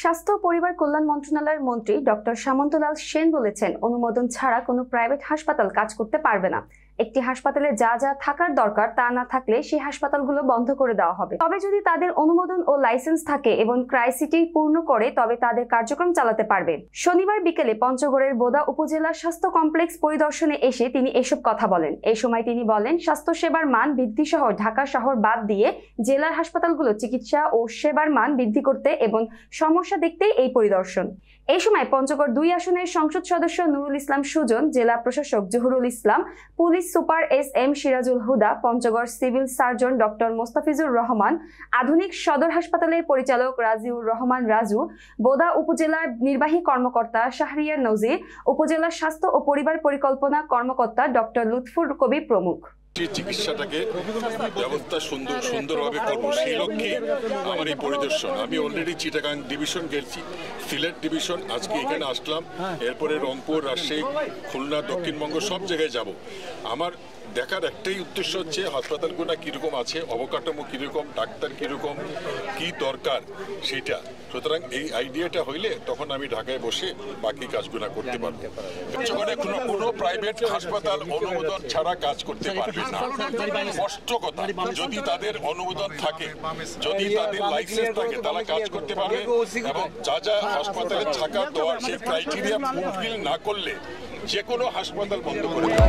স্বাস্থ্য ও পরিবার কল্যাণ মন্ত্রণালয়ের মন্ত্রী ডক্টর সামন্তলাল সেন বলেছেন, অনুমোদন ছাড়া কোনো প্রাইভেট হাসপাতাল কাজ করতে পারবে না। একটি হাসপাতালে যা যা থাকার দরকার তা না থাকলে সেই হাসপাতালগুলো বন্ধ করে দেওয়া হবে। তবে যদি তাদের অনুমোদন ও লাইসেন্স থাকে এবং ক্রাইসিটি পূর্ণ করে তবে তাদের কার্যক্রম চালাতে পারবে। শনিবার বিকেলে পঞ্চগড়ের বোদা উপজেলা স্বাস্থ্য কমপ্লেক্স পরিদর্শনে এসে তিনি এসব কথা বলেন। এই সময় তিনি বলেন, স্বাস্থ্যসেবার মান বৃদ্ধি সহ ঢাকা শহর বাদ দিয়ে জেলার হাসপাতালগুলো চিকিৎসা ও সেবার মান বৃদ্ধি করতে এবং সমস্যা দেখতেই এই পরিদর্শন। এই সময় পঞ্চগড় 2 আসনের সংসদ সদস্য নুরুল ইসলাম সুজন, জেলা প্রশাসক Zahurul Islam, police super S M. Sirajul Huda, Panchagarh civil surgeon doctor Mostafizur Rahman, আধুনিক সদর হাসপাতালের পরিচালক রাজিউর রহমান রাজু, বোদা উপজেলার নির্বাহী কর্মকর্তা শাহরিয়ার নজির, উপজেলা স্বাস্থ্য ও পরিবার পরিকল্পনা কর্মকর্তা ডক্টর লুৎফুর কবির প্রমুখ। চিকিৎসাটাকে ব্যবস্থা সুন্দরভাবে করবো সেই লক্ষ্যে আমার এই পরিদর্শন। আমি অলরেডি চিটাগাং ডিভিশন গেছি, সিলেট ডিভিশন, আজকে এখানে আসলাম, এরপরে রংপুর, রাজশাহী, খুলনা, দক্ষিণবঙ্গ সব জায়গায় যাব। আমার দেখার একটাই উদ্দেশ্য হচ্ছে হাসপাতালগুলো কীরকম আছে, অবকাঠামো কীরকম, ডাক্তার কীরকম, কী দরকার সেটা। সুতরাং এই আইডিয়াটা হইলে তখন আমি ঢাকায় বসে বাকি কাজগুলো করতে পারবো। কোনো প্রাইভেট হাসপাতাল অনুমোদন ছাড়া কাজ করতে পারবে না, স্পষ্ট কথা। যদি তাদের অনুমোদন থাকে, যদি তাদের লাইসেন্স থাকে, তারা কাজ করতে পারবে। এবং যা যা হাসপাতালে থাকার দেওয়ার সেই ক্রাইটেরিয়া ফুলফিল না করলে যে কোনো হাসপাতাল বন্ধ করে দেওয়া।